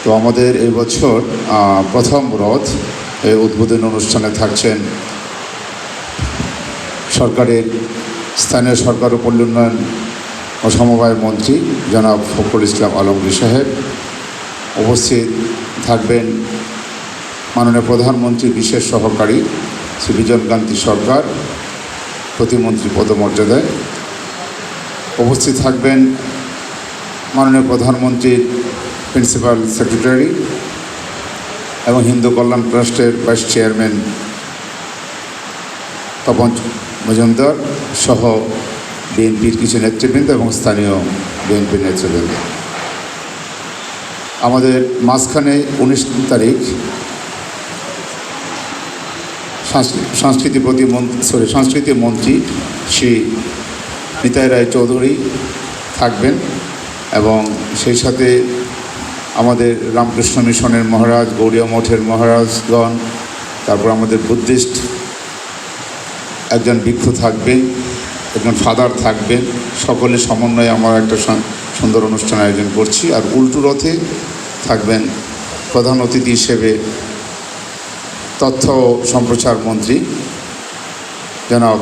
তো আমাদের এই বছর প্রথম রথ এই উদ্বোধনী অনুষ্ঠানে থাকছেন সরকারের স্থানীয় সরকার ও পল্লী উন্নয়ন ও সমবায় মন্ত্রী জনাব ফখরুল ইসলাম আলমগীর সাহেব। উপস্থিত থাকবেন মাননীয় প্রধানমন্ত্রীর বিশেষ সহকারী শ্রী বিজনকান্তি সরকার, প্রতিমন্ত্রী পদমর্যাদায়। উপস্থিত থাকবেন মাননীয় প্রধানমন্ত্রীর প্রিন্সিপাল সেক্রেটারি এবং হিন্দু কল্যাণ ট্রাস্টের ভাইস চেয়ারম্যান তপন মজুমদার সহ বিএনপির কিছু নেতৃবৃন্দ এবং স্থানীয় বিএনপির নেতৃবৃন্দ। আমাদের মাঝখানে 19 তারিখ সংস্কৃতি মন্ত্রী শ্রী নিতাই রায় চৌধুরী থাকবেন এবং সেই সাথে আমাদের রামকৃষ্ণ মিশনের মহারাজ, গৌড়ীয় মঠের মহারাজগণ, তারপর আমাদের বুদ্ধিস্ট একজন ভিক্ষু থাকবেন, একজন ফাদার থাকবেন। সকলের সমন্বয়ে আমরা একটা সুন্দর অনুষ্ঠান আয়োজন করছি। আর উল্টো রথে থাকবেন প্রধান অতিথি হিসেবে তথ্য ও সম্প্রচার মন্ত্রী জনাব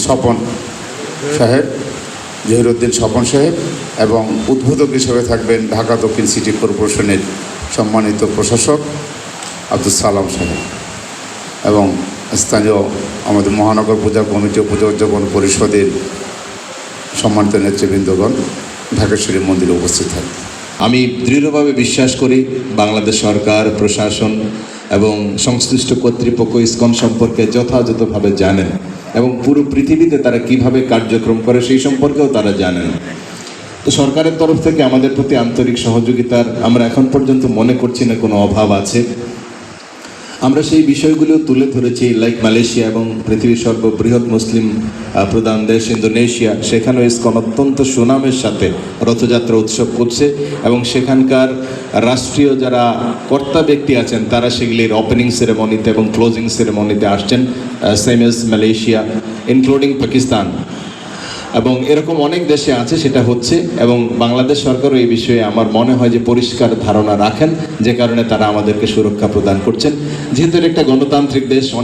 স্বপন সাহেব, জহিরুদ্দিন স্বপন সাহেব, এবং উদ্বোধক হিসেবে থাকবেন ঢাকা দক্ষিণ সিটি কর্পোরেশনের সম্মানিত প্রশাসক আব্দুল সালাম সাহেব এবং স্থানীয় আমাদের মহানগর পূজা কমিটি ও পূজা উদযাপন পরিষদের সম্মানিত নেতৃবৃন্দগণ ঢাকেশ্বরী মন্দিরে উপস্থিত থাকবে। আমি দৃঢ়ভাবে বিশ্বাস করি বাংলাদেশ সরকার, প্রশাসন এবং সংশ্লিষ্ট কর্তৃপক্ষ ইসকন সম্পর্কে যথাযথভাবে জানেন এবং পুরো পৃথিবীতে তারা কিভাবে কার্যক্রম করে সেই সম্পর্কেও তারা জানেন। তো সরকারের তরফ থেকে আমাদের প্রতি আন্তরিক সহযোগিতার আমরা এখন পর্যন্ত মনে করছি না কোনো অভাব আছে। আমরা সেই বিষয়গুলো তুলে ধরেছি, লাইক মালয়েশিয়া এবং পৃথিবীর সর্ববৃহৎ মুসলিম প্রধান দেশ ইন্দোনেশিয়া, সেখানেও ইসকন অত্যন্ত সুনামের সাথে রথযাত্রা উৎসব করছে এবং সেখানকার রাষ্ট্রীয় যারা কর্তা ব্যক্তি আছেন তারা সেগুলির ওপেনিং সেরেমনিতে এবং ক্লোজিং সেরেমনিতে আসছেন, same as Malaysia including Pakistan এবং এরকম অনেক দেশে আছে সেটা হচ্ছে। এবং বাংলাদেশ সরকারও এই বিষয়ে আমার মনে হয় যে পরিষ্কার ধারণা রাখেন, যে কারণে তারা আমাদেরকে সুরক্ষা প্রদান করছেন। যেহেতু একটা গণতান্ত্রিক দেশ, অনেক